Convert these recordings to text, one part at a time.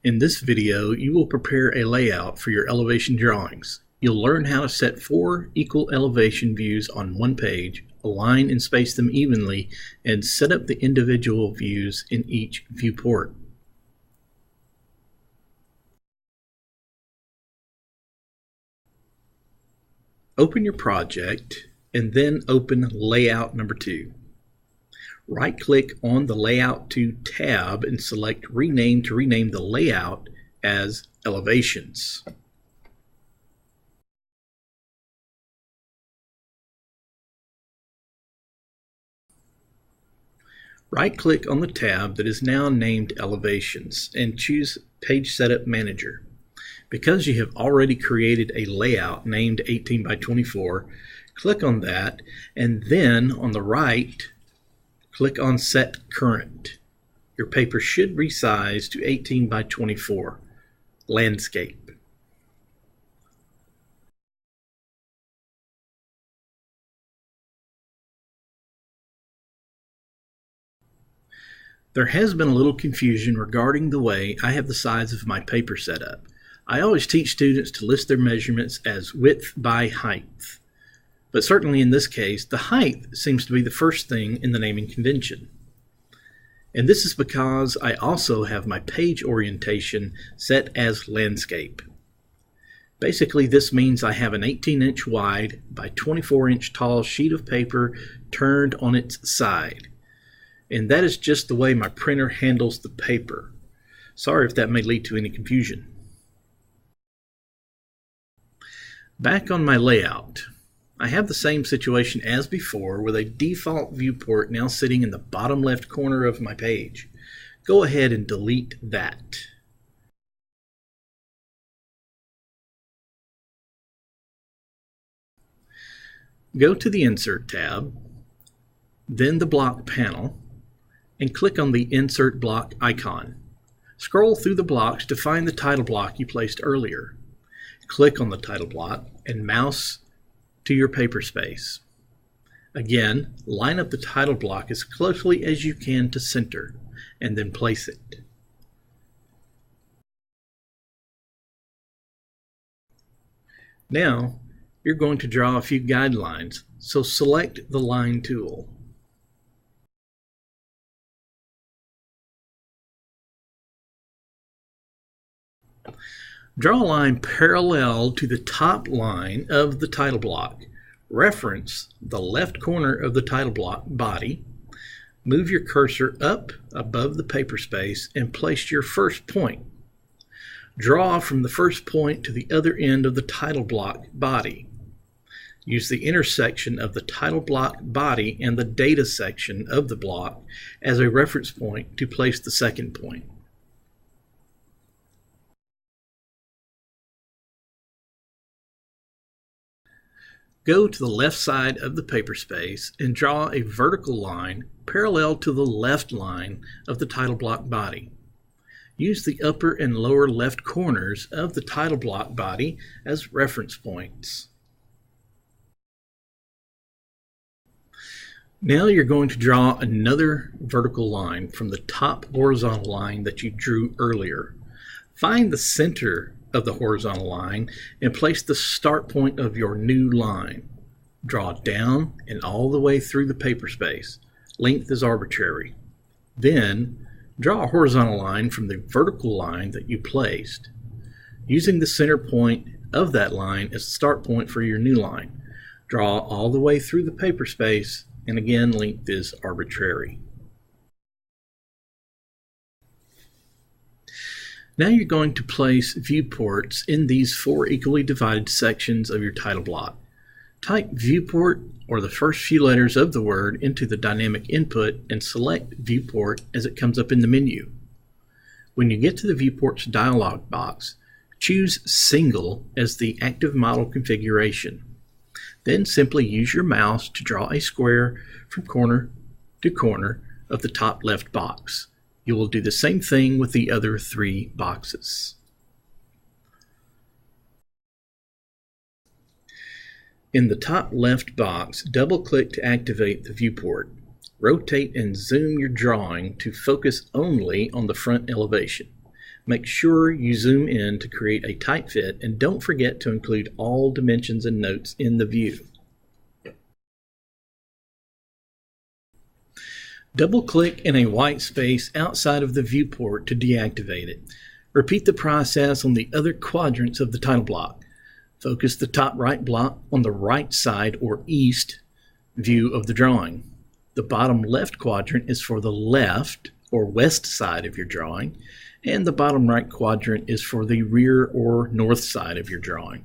In this video, you will prepare a layout for your elevation drawings. You'll learn how to set 4 equal elevation views on one page, align and space them evenly, and set up the individual views in each viewport. Open your project and then open Layout number 2. Right-click on the Layout 2 tab and select Rename to rename the layout as Elevations. Right-click on the tab that is now named Elevations and choose Page Setup Manager. Because you have already created a layout named 18 by 24, click on that and then on the right, click on Set Current. Your paper should resize to 18 by 24, Landscape. There has been a little confusion regarding the way I have the size of my paper set up. I always teach students to list their measurements as width by height. But certainly in this case, the height seems to be the first thing in the naming convention. And this is because I also have my page orientation set as landscape. Basically, this means I have an 18-inch wide by 24-inch tall sheet of paper turned on its side. And that is just the way my printer handles the paper. Sorry if that may lead to any confusion. Back on my layout, I have the same situation as before with a default viewport now sitting in the bottom left corner of my page. Go ahead and delete that. Go to the Insert tab, then the Block panel, and click on the Insert Block icon. Scroll through the blocks to find the title block you placed earlier. Click on the title block and mouse to your paper space. Again, line up the title block as closely as you can to center, and then place it. Now, you're going to draw a few guidelines, so select the Line tool. Draw a line parallel to the top line of the title block. Reference the left corner of the title block body. Move your cursor up above the paper space and place your first point. Draw from the first point to the other end of the title block body. Use the intersection of the title block body and the data section of the block as a reference point to place the second point. Go to the left side of the paper space and draw a vertical line parallel to the left line of the title block body. Use the upper and lower left corners of the title block body as reference points. Now you're going to draw another vertical line from the top horizontal line that you drew earlier. Find the center of the horizontal line and place the start point of your new line. Draw down and all the way through the paper space. Length is arbitrary. Then draw a horizontal line from the vertical line that you placed, using the center point of that line as the start point for your new line. Draw all the way through the paper space, and again, length is arbitrary. Now you're going to place viewports in these 4 equally divided sections of your title block. Type viewport or the first few letters of the word into the dynamic input and select viewport as it comes up in the menu. When you get to the viewports dialog box, choose single as the active model configuration. Then simply use your mouse to draw a square from corner to corner of the top left box. You will do the same thing with the other 3 boxes. In the top left box, double-click to activate the viewport. Rotate and zoom your drawing to focus only on the front elevation. Make sure you zoom in to create a tight fit, and don't forget to include all dimensions and notes in the view. Double-click in a white space outside of the viewport to deactivate it. Repeat the process on the other quadrants of the title block. Focus the top right block on the right side or east view of the drawing. The bottom left quadrant is for the left or west side of your drawing, and the bottom right quadrant is for the rear or north side of your drawing.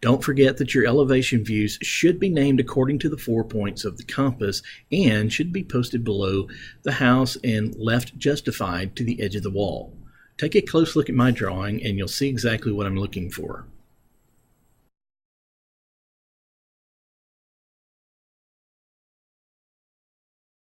Don't forget that your elevation views should be named according to the 4 points of the compass and should be posted below the house and left justified to the edge of the wall. Take a close look at my drawing and you'll see exactly what I'm looking for.